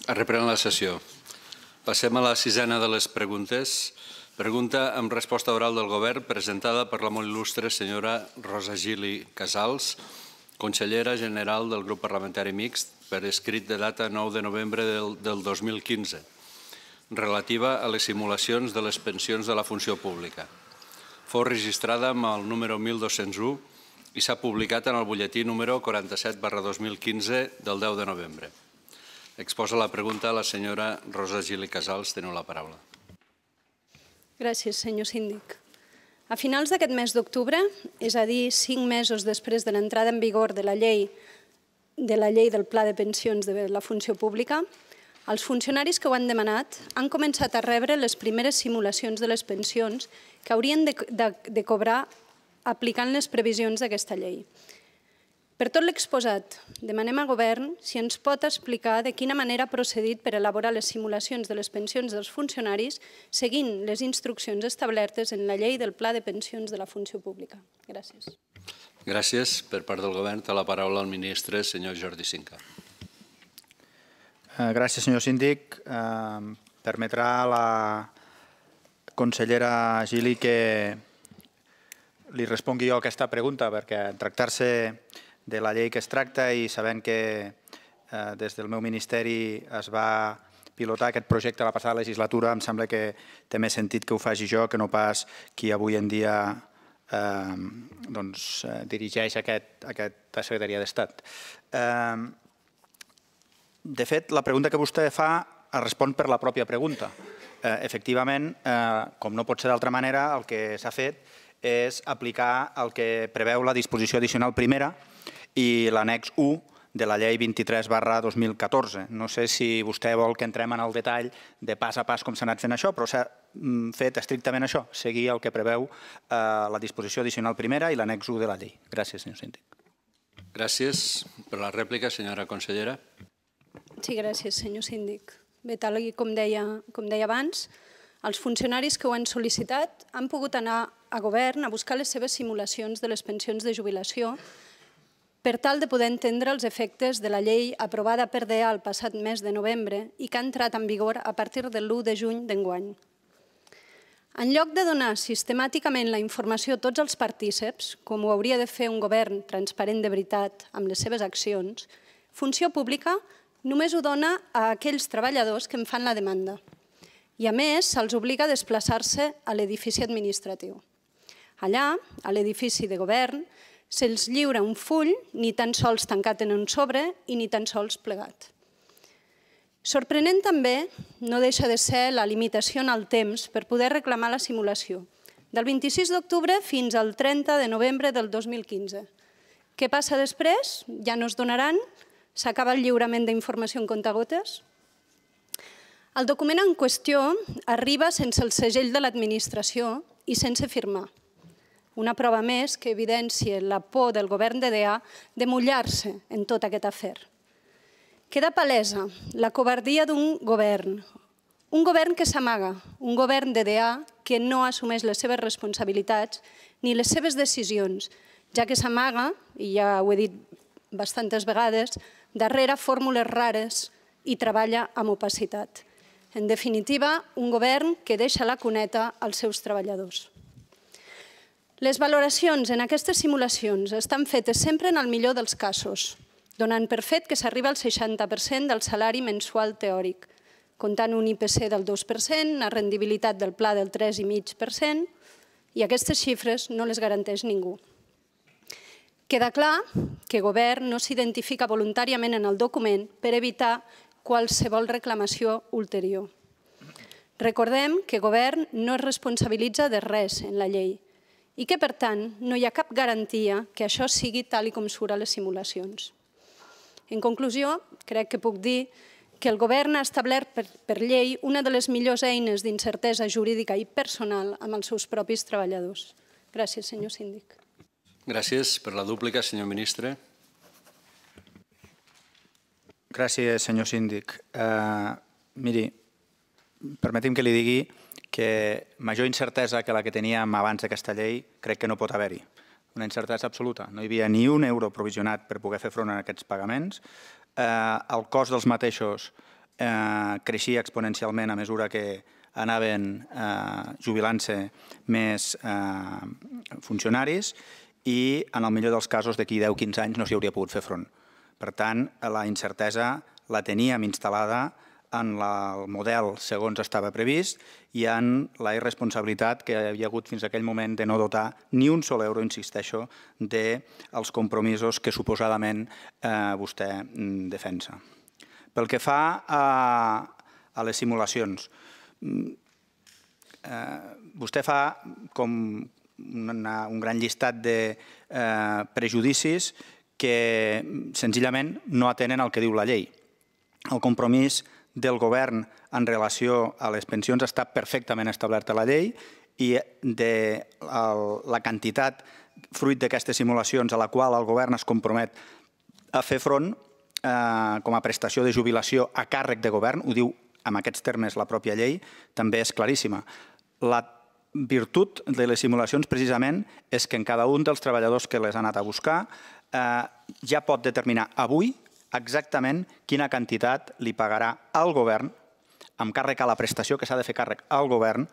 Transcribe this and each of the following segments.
Reprenem la sessió. Passem a la sisena de les preguntes. Pregunta amb resposta oral del Govern presentada per la molt il·lustre senyora Rosa Gili Casals, consellera general del grup parlamentari mixt, per escrit de data 9 de novembre del 2015, relativa a les simulacions de les pensions de la funció pública. Fou registrada amb el número 1201 i s'ha publicat en el butlletí número 47/2015 del 10 de novembre. Exposa la pregunta a la senyora Rosa Gili Casals. Teniu la paraula. Gràcies, senyor síndic. A finals d'aquest mes d'octubre, és a dir, 5 mesos després de l'entrada en vigor de la llei del Pla de Pensions de la Funció Pública, els funcionaris que ho han demanat han començat a rebre les primeres simulacions de les pensions que haurien de cobrar aplicant les previsions d'aquesta llei. Per tot l'exposat, demanem al Govern si ens pot explicar de quina manera ha procedit per elaborar les simulacions de les pensions dels funcionaris seguint les instruccions establertes en la llei del Pla de Pensions de la Funció Pública. Gràcies. Gràcies. Per part del Govern, té la paraula el ministre, senyor Jordi Sinca. Gràcies, senyor síndic. Permetrà a la consellera Gili que li respongui jo aquesta pregunta, perquè en tractar-se de la llei que es tracta i sabent que des del meu ministeri es va pilotar aquest projecte la passada legislatura, em sembla que té més sentit que ho faci jo que no pas qui avui en dia dirigeix aquesta Secretaria d'Estat. De fet, la pregunta que vostè fa es respon per la pròpia pregunta. Efectivament, com no pot ser d'altra manera, el que s'ha fet és aplicar el que preveu la disposició addicional primera i l'annex 1 de la llei 23/2014. No sé si vostè vol que entrem en el detall de pas a pas com s'ha anat fent això, però s'ha fet estrictament això, seguir el que preveu la disposició addicional primera i l'annex 1 de la llei. Gràcies, senyor síndic. Gràcies. Per la rèplica, senyora consellera. Sí, gràcies, senyor síndic. Bé, tal com deia abans, els funcionaris que ho han sol·licitat han pogut anar a Govern a buscar les seves simulacions de les pensions de jubilació per tal de poder entendre els efectes de la llei aprovada per DEA el passat mes de novembre i que ha entrat en vigor a partir de l'1 de juny d'enguany. En lloc de donar sistemàticament la informació a tots els partíceps, com ho hauria de fer un govern transparent de veritat amb les seves accions, Funció Pública només ho dona a aquells treballadors que en fan la demanda. I a més, se'ls obliga a desplaçar-se a l'edifici administratiu. Allà, a l'edifici de govern, se'ls lliura un full, ni tan sols tancat en un sobre i ni tan sols plegat. Sorprenent també no deixa de ser la limitació en el temps per poder reclamar la simulació, del 26 d'octubre fins al 30 de novembre del 2015. Què passa després? Ja no es donaran? S'acaba el lliurament d'informació en comptagotes? El document en qüestió arriba sense el segell de l'administració i sense firmar. Una prova més que evidencia la por del govern de DEA de mullar-se en tot aquest afer. Queda palesa la covardia d'un govern que s'amaga, un govern de DEA que no assumeix les seves responsabilitats ni les seves decisions, ja que s'amaga, i ja ho he dit bastantes vegades, darrere fórmules rares i treballa amb opacitat. En definitiva, un govern que deixa la cuneta als seus treballadors. Les valoracions en aquestes simulacions estan fetes sempre en el millor dels casos, donant per fet que s'arriba al 60% del salari mensual teòric, comptant un IPC del 2%, una rendibilitat del pla del 3,5%, i aquestes xifres no les garanteix ningú. Queda clar que el govern no s'identifica voluntàriament en el document per evitar qualsevol reclamació ulterior. Recordem que el govern no es responsabilitza de res en la llei i que, per tant, no hi ha cap garantia que això sigui tal com surt a les simulacions. En conclusió, crec que puc dir que el govern ha establert per llei una de les millors eines d'incertesa jurídica i personal amb els seus propis treballadors. Gràcies, senyor síndic. Gràcies. Per la dúplica, senyor ministre. Gràcies, senyor síndic. Miri, permeti'm que li digui que major incertesa que la que teníem abans d'aquesta llei crec que no pot haver-hi. Una incertesa absoluta. No hi havia ni un euro provisionat per poder fer front a aquests pagaments. El cost dels mateixos creixia exponencialment a mesura que anaven jubilant-se més funcionaris i, en el millor dels casos, d'aquí 10-15 anys no s'hi hauria pogut fer front. Per tant, la incertesa la teníem instal·lada en el model segons estava previst i en la irresponsabilitat que hi havia hagut fins a aquell moment de no dotar ni un sol euro, insisteixo, dels compromisos que suposadament vostè defensa. Pel que fa a les simulacions, vostè fa com un gran llistat de prejudicis que senzillament no atenen el que diu la llei. El compromís del govern en relació a les pensions està perfectament establert a la llei i la quantitat fruit d'aquestes simulacions a la qual el govern es compromet a fer front com a prestació de jubilació a càrrec de govern, ho diu en aquests termes la pròpia llei, també és claríssima. La virtut de les simulacions precisament és que en cada un dels treballadors que les ha anat a buscar ja pot determinar avui exactament quina quantitat li pagarà al govern amb càrrec a la prestació que s'ha de fer càrrec al govern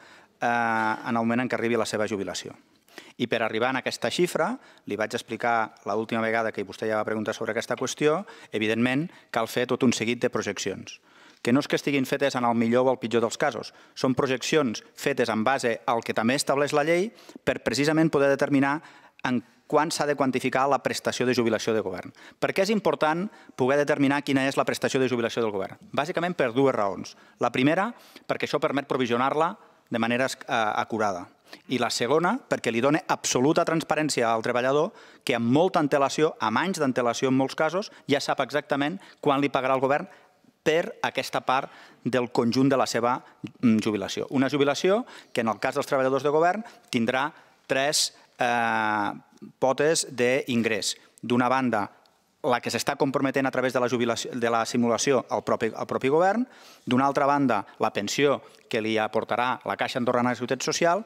en el moment en què arribi la seva jubilació. I per arribar a aquesta xifra, li vaig explicar l'última vegada que vostè ja va preguntar sobre aquesta qüestió, evidentment cal fer tot un seguit de projeccions, que no és que estiguin fetes en el millor o el pitjor dels casos, són projeccions fetes en base al que també estableix la llei per precisament poder determinar en quan s'ha de quantificar la prestació de jubilació de govern. Per què és important poder determinar quina és la prestació de jubilació del govern? Bàsicament per dues raons. La primera, perquè això permet provisionar-la de manera acurada. I la segona, perquè li dona absoluta transparència al treballador que amb molta antelació, amb anys d'antelació en molts casos, ja sap exactament quan li pagarà el govern per aquesta part del conjunt de la seva jubilació. Una jubilació que en el cas dels treballadors de govern tindrà tres potes d'ingrés. D'una banda, la que s'està comprometent a través de la simulació al propi govern, d'una altra banda, la pensió que li aportarà la Caixa Andorrana de Seguretat Social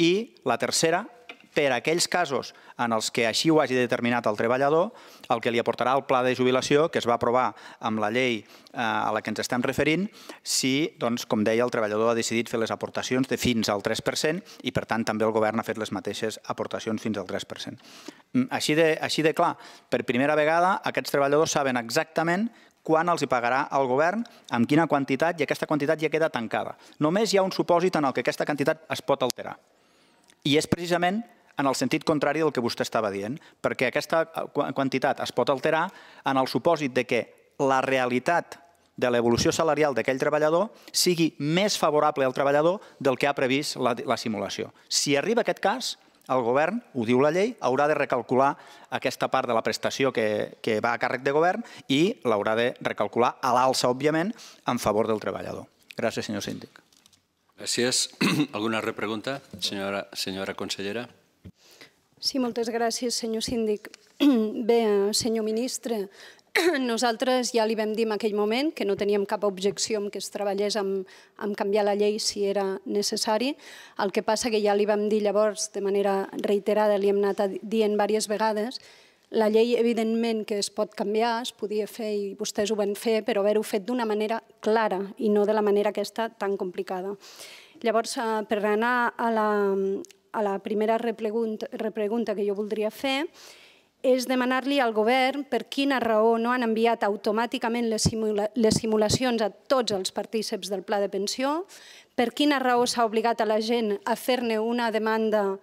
i la tercera, per aquells casos en els que així ho hagi determinat el treballador, el que li aportarà el pla de jubilació que es va aprovar amb la llei a la que ens estem referint, si, com deia, el treballador ha decidit fer les aportacions de fins al 3% i, per tant, també el govern ha fet les mateixes aportacions fins al 3%. Així de clar, per primera vegada aquests treballadors saben exactament quan els hi pagarà el govern, amb quina quantitat, i aquesta quantitat ja queda tancada. Només hi ha un supòsit en què aquesta quantitat es pot alterar. I és precisament en el sentit contrari del que vostè estava dient, perquè aquesta quantitat es pot alterar en el supòsit de que la realitat de l'evolució salarial d'aquell treballador sigui més favorable al treballador del que ha previst la simulació. Si arriba aquest cas, el govern, ho diu la llei, haurà de recalcular aquesta part de la prestació que va a càrrec de govern i l'haurà de recalcular a l'alça, òbviament, en favor del treballador. Gràcies, senyor síndic. Gràcies. Alguna repregunta, senyora consellera? Sí, moltes gràcies, senyor síndic. Bé, senyor ministre, nosaltres ja li vam dir en aquell moment que no teníem cap objecció en que es treballés amb canviar la llei si era necessari. El que passa que ja li vam dir llavors, de manera reiterada, li hem anat dient diverses vegades, la llei, evidentment, que es pot canviar, es podia fer i vostès ho van fer, però haver-ho fet d'una manera clara i no de la manera aquesta tan complicada. Llavors, per anar a la primera repregunta que jo voldria fer, és demanar-li al govern per quina raó no han enviat automàticament les simulacions a tots els partícips del pla de pensió, per quina raó s'ha obligat a la gent a fer-ne una demanda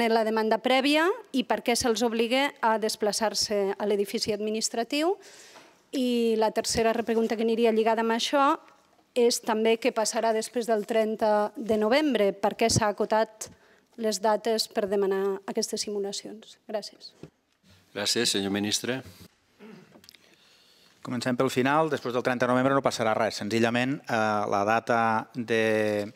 la demanda prèvia i per què se'ls obliga a desplaçar-se a l'edifici administratiu. I la tercera repregunta que aniria lligada amb això és també què passarà després del 30 de novembre, per què s'ha acotat les dates per demanar aquestes simulacions. Gràcies. Gràcies, senyor ministre. Comencem pel final. Després del 30 de novembre no passarà res. Senzillament, la data de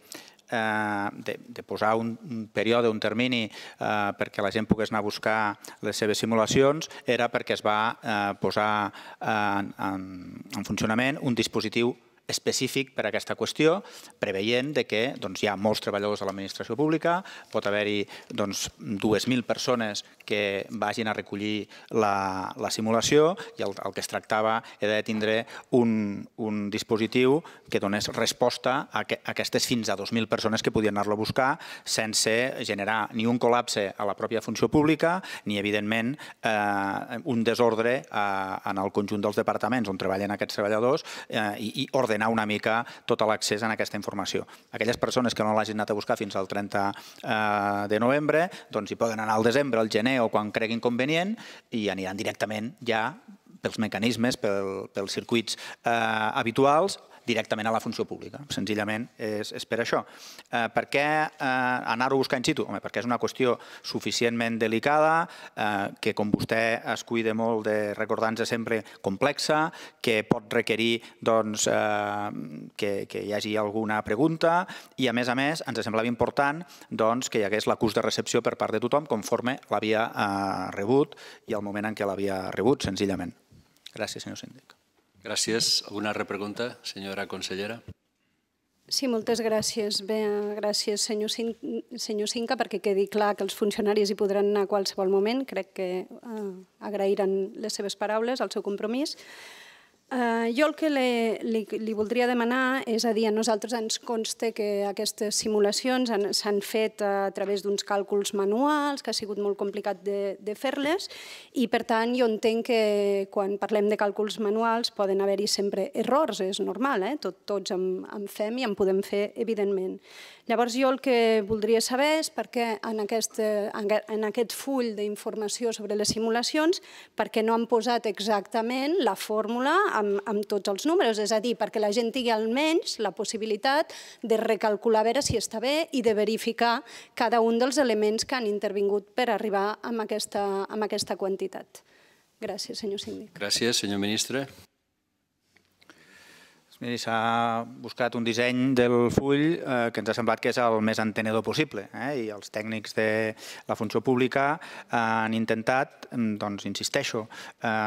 posar un període, un termini perquè la gent pogués anar a buscar les seves simulacions era perquè es va posar en funcionament un dispositiu específic per a aquesta qüestió, preveient que hi ha molts treballadors de l'administració pública, pot haver-hi 2.000 persones que vagin a recollir la simulació i el que es tractava era de tindre un dispositiu que donés resposta a aquestes fins a 2.000 persones que podien anar-lo a buscar sense generar ni un col·lapse a la pròpia funció pública ni, evidentment, un desordre en el conjunt dels departaments on treballen aquests treballadors i ordenar una mica tot l'accés a aquesta informació. Aquelles persones que no l'hagin anat a buscar fins al 30 de novembre, doncs hi poden anar al desembre, al gener o quan creguin convenient i aniran directament ja pels mecanismes, pels circuits habituals, directament a la funció pública. Senzillament és per això. Per què anar-ho a buscar in situ? Home, perquè és una qüestió suficientment delicada, que com vostè es cuida molt de recordar-nos sempre complexa, que pot requerir que hi hagi alguna pregunta i, a més, ens semblava important que hi hagués l'acús de recepció per part de tothom conforme l'havia rebut i al moment en què l'havia rebut, senzillament. Gràcies, senyor síndic. Gràcies. Alguna repregunta, senyora consellera? Sí, moltes gràcies. Bé, gràcies, senyor Cinca, perquè quedi clar que els funcionaris hi podran anar a qualsevol moment. Crec que agrairan les seves paraules, el seu compromís. Jo el que li voldria demanar és a dir, a nosaltres ens consta que aquestes simulacions s'han fet a través d'uns càlculs manuals, que ha sigut molt complicat de fer-les i, per tant, jo entenc que quan parlem de càlculs manuals poden haver-hi sempre errors, és normal, tots en fem i en podem fer, evidentment. Llavors, jo el que voldria saber és per què en aquest full d'informació sobre les simulacions, per què no han posat exactament la fórmula amb tots els números, és a dir, perquè la gent tingui almenys la possibilitat de recalcular a veure si està bé i de verificar cada un dels elements que han intervingut per arribar a aquesta quantitat. Gràcies, senyor síndic. Gràcies, senyor ministre. Miri, s'ha buscat un disseny del full que ens ha semblat que és el més entenedor possible i els tècnics de la funció pública han intentat, doncs, insisteixo,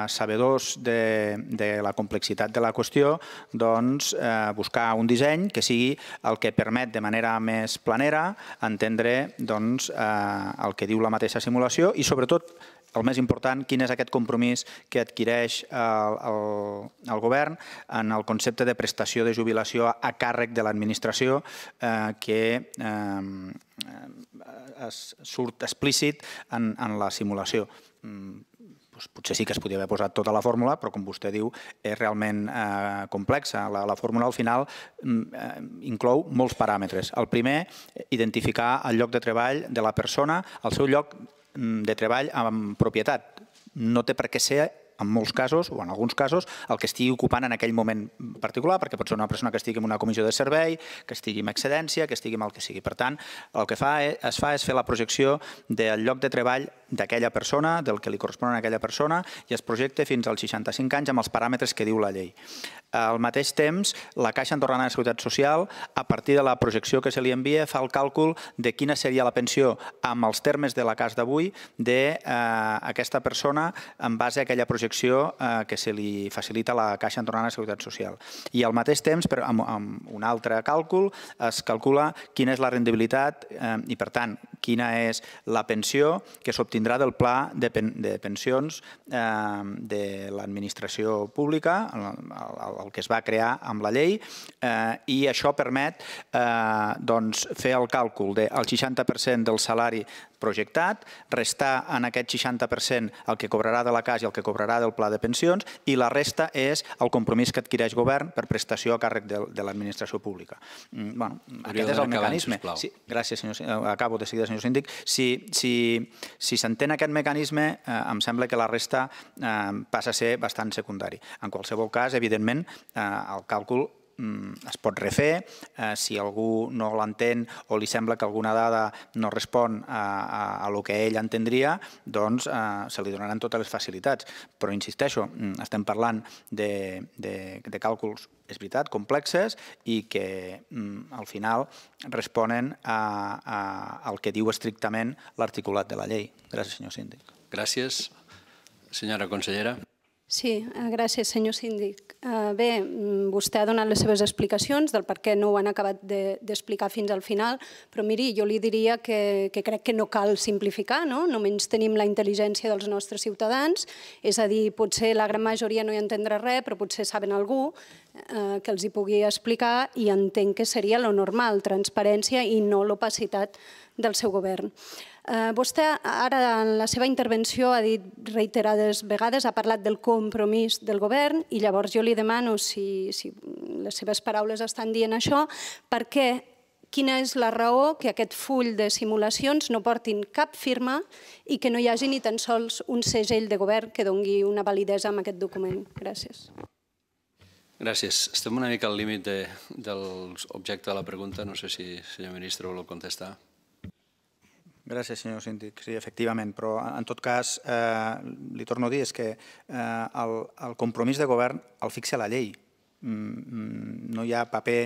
sabedors de la complexitat de la qüestió, doncs, buscar un disseny que sigui el que permet de manera més planera entendre el que diu la mateixa simulació i, sobretot, el més important, quin és aquest compromís que adquireix el govern en el concepte de prestació de jubilació a càrrec de l'administració que surt explícit en la simulació. Potser sí que es podia haver posat tota la fórmula, però com vostè diu és realment complexa. La fórmula al final inclou molts paràmetres. El primer, identificar el lloc de treball de la persona, el seu lloc de treball amb propietat. No té per què ser, en molts casos, o en alguns casos, el que estigui ocupant en aquell moment particular, perquè pot ser una persona que estigui en una comissió de servei, que estigui en excedència, que estigui en el que sigui. Per tant, el que es fa és fer la projecció del lloc de treball d'aquella persona, del que li correspon a aquella persona, i es projecta fins als 65 anys amb els paràmetres que diu la llei. Al mateix temps, la Caixa Andorrana de Seguretat Social, a partir de la projecció que se li envia, fa el càlcul de quina seria la pensió amb els termes de la CAS d'avui d'aquesta persona en base a aquella projecció que se li facilita a la Caixa Andorrana de Seguretat Social. I al mateix temps, amb un altre càlcul, es calcula quina és la rendibilitat i, per tant, quina és la pensió que s'obtindrà del pla de pensions de l'administració pública, el que es va crear amb la llei, i això permet fer el càlcul del 60% del salari projectat, restar en aquest 60% el que cobrarà de la CAS i el que cobrarà del pla de pensions, i la resta és el compromís que adquireix govern per prestació a càrrec de l'administració pública. Aquest és el mecanisme. Gràcies, acabo de seguida, senyor síndic. Si s'entén aquest mecanisme, em sembla que la resta passa a ser bastant secundari. En qualsevol cas, evidentment, el càlcul es pot refer, si algú no l'entén o li sembla que alguna dada no respon a el que ell entendria, doncs se li donaran totes les facilitats. Però insisteixo, estem parlant de càlculs, és veritat, complexes i que al final responen al que diu estrictament l'articulat de la llei. Gràcies, senyor síndic. Gràcies. Senyora consellera. Sí, gràcies, senyor síndic. Bé, vostè ha donat les seves explicacions del per què no ho han acabat d'explicar fins al final, però miri, jo li diria que crec que no cal simplificar, no? Només tenim la intel·ligència dels nostres ciutadans, és a dir, potser la gran majoria no hi entendrà res, però potser saben algú que els hi pugui explicar i entenc que seria lo normal, transparència i no l'opacitat del seu govern. Vostè ara en la seva intervenció ha dit reiterades vegades, ha parlat del compromís del govern i llavors jo li demano si les seves paraules estan dient això, perquè quina és la raó que aquest full de simulacions no portin cap firma i que no hi hagi ni tan sols un segell de govern que doni una validesa a aquest document. Gràcies. Gràcies. Estem una mica al límit de l'objecte de la pregunta. No sé si el senyor ministre vol contestar. Gràcies, senyor síndic. Sí, efectivament, però en tot cas, li torno a dir, és que el compromís de govern el fixa la llei. No hi ha paper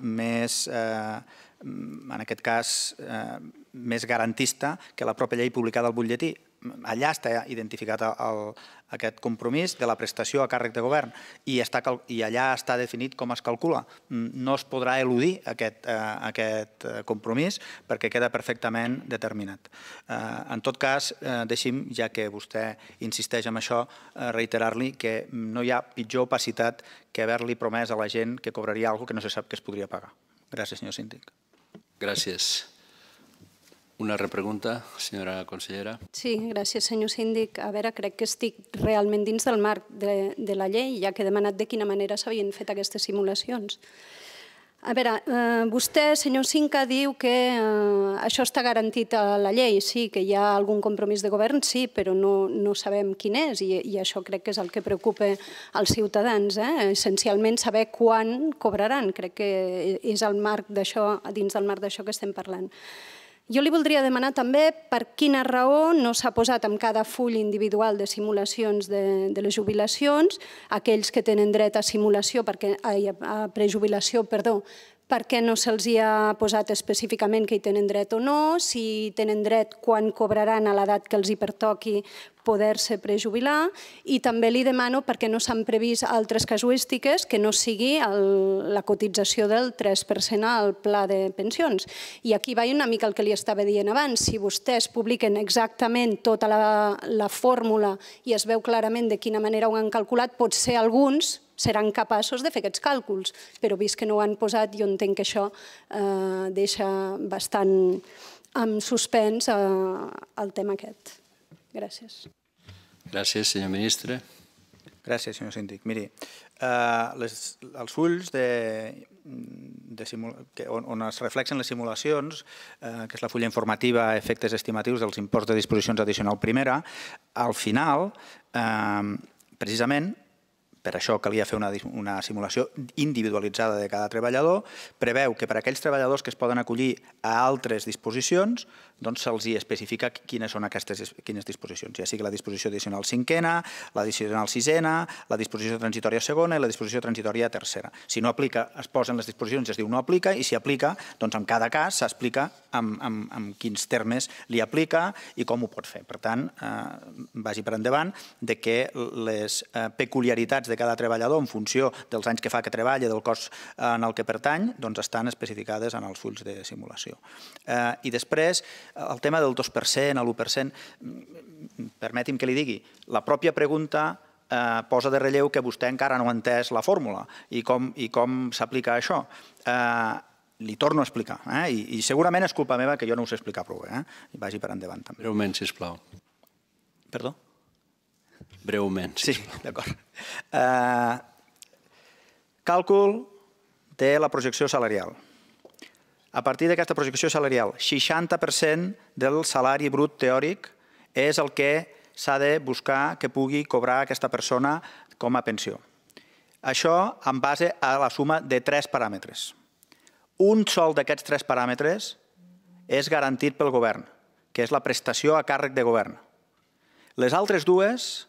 més, en aquest cas, més garantista que la pròpia llei publicada al butlletí. Allà està identificat aquest compromís de la prestació a càrrec de govern i allà està definit com es calcula. No es podrà eludir aquest compromís perquè queda perfectament determinat. En tot cas, deixi'm, ja que vostè insisteix en això, reiterar-li que no hi ha pitjor opacitat que haver-li promès a la gent que cobraria alguna cosa que no se sap que es podria pagar. Gràcies, senyor síndic. Gràcies. Una repregunta, senyora consellera. Sí, gràcies, senyor síndic. A veure, crec que estic realment dins del marc de la llei, ja que he demanat de quina manera s'havien fet aquestes simulacions. A veure, vostè, senyor Cinca, diu que això està garantit a la llei. Sí, que hi ha algun compromís de govern, sí, però no sabem quin és i això crec que és el que preocupa als ciutadans. Essencialment, saber quan cobraran. Crec que és el marc d'això, dins del marc d'això que estem parlant. Jo li voldria demanar també per quina raó no s'ha posat en cada full individual de simulacions de les jubilacions aquells que tenen dret a prejubilació, per què no se'ls ha posat específicament que hi tenen dret o no, si tenen dret quan cobraran a l'edat que els hi pertoqui poder-se prejubilar, i també li demano per què no s'han previst altres casuístiques que no sigui la cotització del 3% al pla de pensions. I aquí va una mica el que li estava dient abans. Si vostès publiquen exactament tota la fórmula i es veu clarament de quina manera ho han calculat, potser alguns seran capaços de fer aquests càlculs, però vist que no ho han posat, jo entenc que això deixa bastant en suspens el tema aquest. Gràcies. Gràcies, senyor ministre. Gràcies, senyor síndic. Miri, els fulls on es reflexen les simulacions, que és la fulla informativa a efectes estimatius dels imports de disposicions addicional primera, al final, precisament, per això calia fer una simulació individualitzada de cada treballador, preveu que per a aquells treballadors que es poden acollir a altres disposicions, doncs se'ls especifica quines són quines disposicions, ja sigui la disposició addicional cinquena, l'addicional sisena, la disposició transitòria segona i la disposició transitòria tercera. Si no aplica, es posen les disposicions i es diu no aplica, i si aplica, doncs en cada cas s'explica en quins termes li aplica i com ho pot fer. Per tant, vagi per endavant que les peculiaritats de cada treballador en funció dels anys que fa que treballa, del cos en el que pertany, doncs estan especificades en els fulls de simulació. I després, el tema del 2%, l'1%, permeti'm que li digui, la pròpia pregunta posa de relleu que vostè encara no ha entès la fórmula i com s'aplica això. Li torno a explicar, i segurament és culpa meva que jo no ho sé explicar prou bé, i vagi per endavant també. Breument, sisplau. Perdó? Breument, sisplau. Sí, d'acord. Càlcul de la projecció salarial. A partir d'aquesta projecció salarial, 60% del salari brut teòric és el que s'ha de buscar que pugui cobrar aquesta persona com a pensió. Això en base a la suma de 3 paràmetres. Un sol d'aquests 3 paràmetres és garantit pel govern, que és la prestació a càrrec de govern. Les altres dues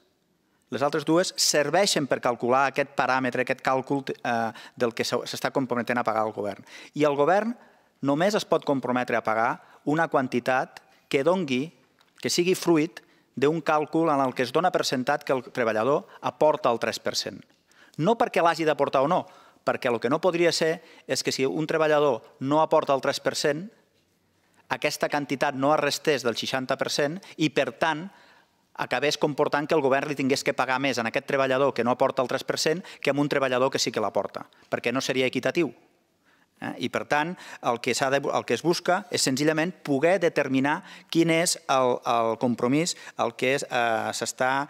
serveixen per calcular aquest paràmetre, aquest càlcul del que s'està comprometent a pagar el govern. I el govern només es pot comprometre a pagar una quantitat que sigui fruit d'un càlcul en el que es dona per sentat que el treballador aporta el 3%. No perquè l'hagi d'aportar o no, perquè el que no podria ser és que si un treballador no aporta el 3%, aquesta quantitat no es restés del 60% i, per tant, acabés comportant que el govern li tingués que pagar més a aquest treballador que no aporta el 3% que a un treballador que sí que l'aporta, perquè no seria equitatiu. I, per tant, el que es busca és senzillament poder determinar quin és el compromís que està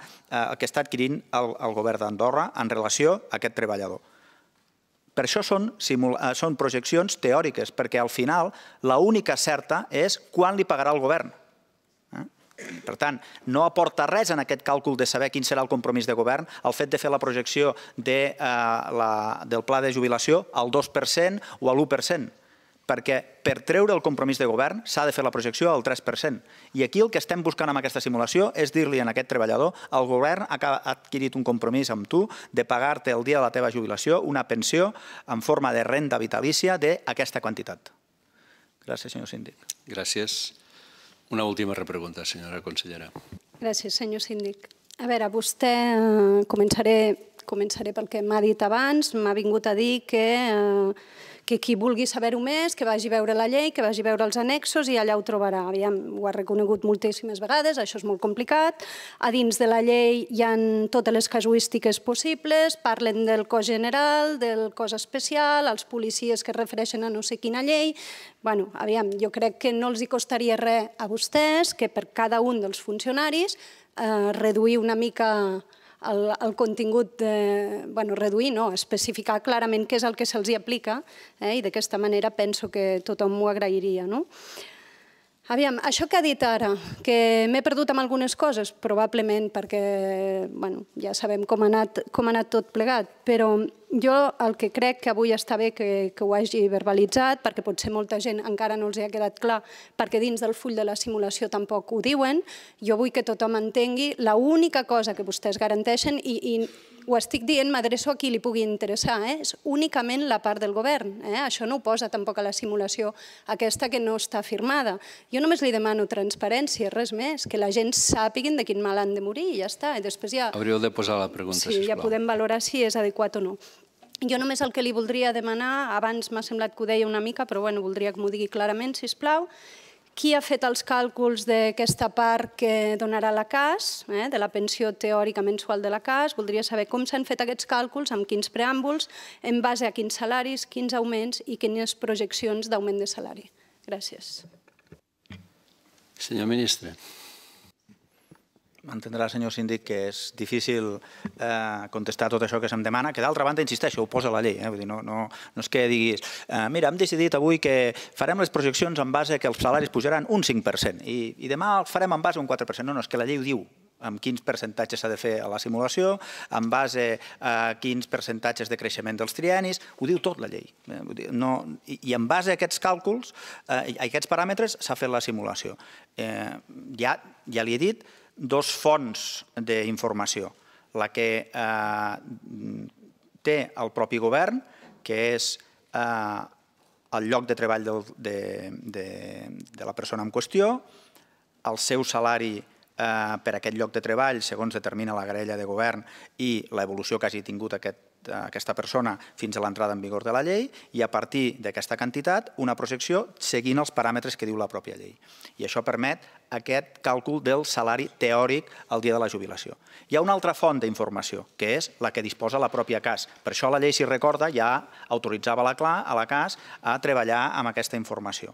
adquirint el govern d'Andorra en relació a aquest treballador. Per això són projeccions teòriques, perquè al final l'única certa és quan li pagarà el govern. Per tant, no aporta res en aquest càlcul de saber quin serà el compromís de govern el fet de fer la projecció del pla de jubilació al 2% o a l'1%, perquè per treure el compromís de govern s'ha de fer la projecció al 3%. I aquí el que estem buscant amb aquesta simulació és dir-li a aquest treballador el govern ha adquirit un compromís amb tu de pagar-te el dia de la teva jubilació una pensió en forma de renda vitalícia d'aquesta quantitat. Gràcies, senyor síndic. Gràcies. Una última repregunta, senyora consellera. Gràcies, senyor síndic. A veure, vostè, començaré pel que m'ha dit abans, m'ha vingut a dir que qui vulgui saber-ho més, que vagi a veure la llei, que vagi a veure els annexos i allà ho trobarà. Ho ha reconegut moltíssimes vegades, això és molt complicat. A dins de la llei hi ha totes les casuístiques possibles, parlen del cos general, del cos especial, els policies que es refereixen a no sé quina llei. Bé, jo crec que no els costaria res a vostès que per cada un dels funcionaris reduir una mica el contingut, reduir, no, especificar clarament què és el que se'ls aplica i d'aquesta manera penso que tothom ho agrairia. Aviam, això que ha dit ara, que m'he perdut amb algunes coses, probablement perquè ja sabem com ha anat tot plegat, però jo el que crec que avui està bé que ho hagi verbalitzat, perquè potser molta gent encara no els ha quedat clar, perquè dins del full de la simulació tampoc ho diuen, jo vull que tothom entengui l'única cosa que vostès garanteixen, i ho estic dient, m'adreço a qui li pugui interessar, és únicament la part del govern. Això no ho posa tampoc a la simulació aquesta que no està firmada. Jo només li demano transparència, res més, que la gent sàpiguen de quin mal han de morir i ja està. Hauríeu de posar la pregunta, sisplau. Sí, ja podem valorar si és adequat o no. Jo només el que li voldria demanar, abans m'ha semblat que ho deia una mica, però voldria que m'ho digui clarament, sisplau, qui ha fet els càlculs d'aquesta part que donarà la CAS, de la pensió teòrica mensual de la CAS? Voldria saber com s'han fet aquests càlculs, amb quins preàmbuls, en base a quins salaris, quins augments i quines projeccions d'augment de salari. Gràcies. Senyor ministre. Entendrà, senyor síndic, que és difícil contestar tot això que se'm demana, que d'altra banda, insisteixo, ho posa la llei. No és que diguis, mira, hem decidit avui que farem les projeccions en base que els salaris pujaran un 5% i demà el farem en base a un 4%. No, és que la llei ho diu, amb quins percentatges s'ha de fer a la simulació, en base a quins percentatges de creixement dels triennis, ho diu tot la llei. I en base a aquests càlculs, a aquests paràmetres, s'ha fet la simulació. Ja li he dit, dos fonts d'informació. La que té el propi govern, que és el lloc de treball de la persona en qüestió, el seu salari per aquest lloc de treball, segons determina la grella de govern i l'evolució que hagi tingut aquesta persona fins a l'entrada en vigor de la llei, i a partir d'aquesta quantitat una projecció seguint els paràmetres que diu la pròpia llei. I això permet aquest càlcul del salari teòric al dia de la jubilació. Hi ha una altra font d'informació, que és la que disposa la pròpia CAS. Per això la llei, si recorda, ja autoritzava a la CAS a treballar amb aquesta informació.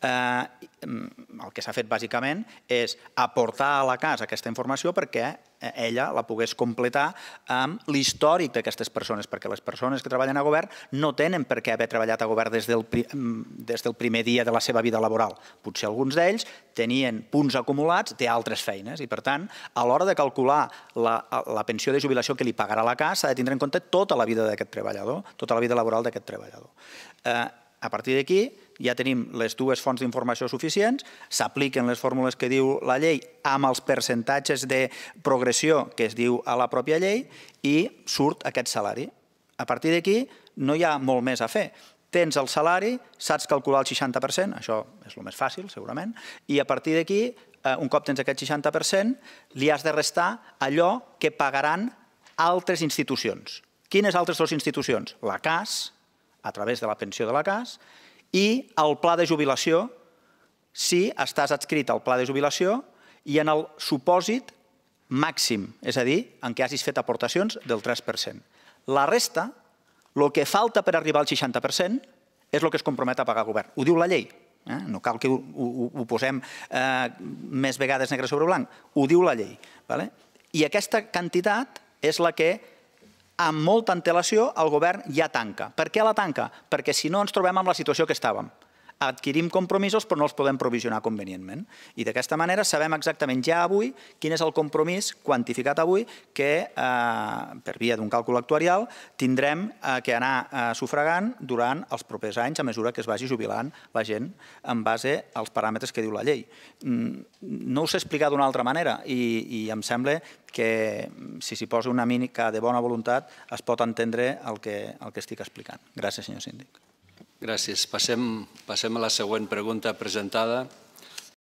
El que s'ha fet bàsicament és aportar a la CAS aquesta informació perquè ella la pogués completar amb l'històric d'aquestes persones, perquè les persones que treballen a govern no tenen per què haver treballat a govern des del primer dia de la seva vida laboral. Potser alguns d'ells tenien punts acumulats d'altres feines i, per tant, a l'hora de calcular la pensió de jubilació que li pagarà la CAS s'ha de tindre en compte tota la vida d'aquest treballador, tota la vida laboral d'aquest treballador. A partir d'aquí ja tenim les dues fonts d'informació suficients, s'apliquen les fórmules que diu la llei amb els percentatges de progressió que es diu a la pròpia llei i surt aquest salari. A partir d'aquí no hi ha molt més a fer. Tens el salari, saps calcular el 60%, això és el més fàcil, segurament, i a partir d'aquí un cop tens aquest 60%, li has de restar allò que pagaran altres institucions. Quines altres dues institucions? La CAS, a través de la pensió de la CAS, i el pla de jubilació, si estàs adscrit al pla de jubilació i en el supòsit màxim, és a dir, en què hagis fet aportacions del 3%. La resta, el que falta per arribar al 60%, és el que es compromet a pagar el govern. Ho diu la llei. No cal que ho posem més vegades negre sobre blanc. Ho diu la llei. I aquesta quantitat és la que, amb molta antelació, el govern ja tanca. Per què la tanca? Perquè si no ens trobem amb la situació que estàvem. Adquirim compromisos però no els podem provisionar convenientment. I d'aquesta manera sabem exactament ja avui quin és el compromís quantificat avui que, per via d'un càlcul actuarial, tindrem que anar sufragant durant els propers anys a mesura que es vagi jubilant la gent en base als paràmetres que diu la llei. No ho sé explicar d'una altra manera i em sembla que si s'hi posa una mica de bona voluntat es pot entendre el que estic explicant. Gràcies, senyor síndic. Gràcies. Passem a la següent pregunta presentada.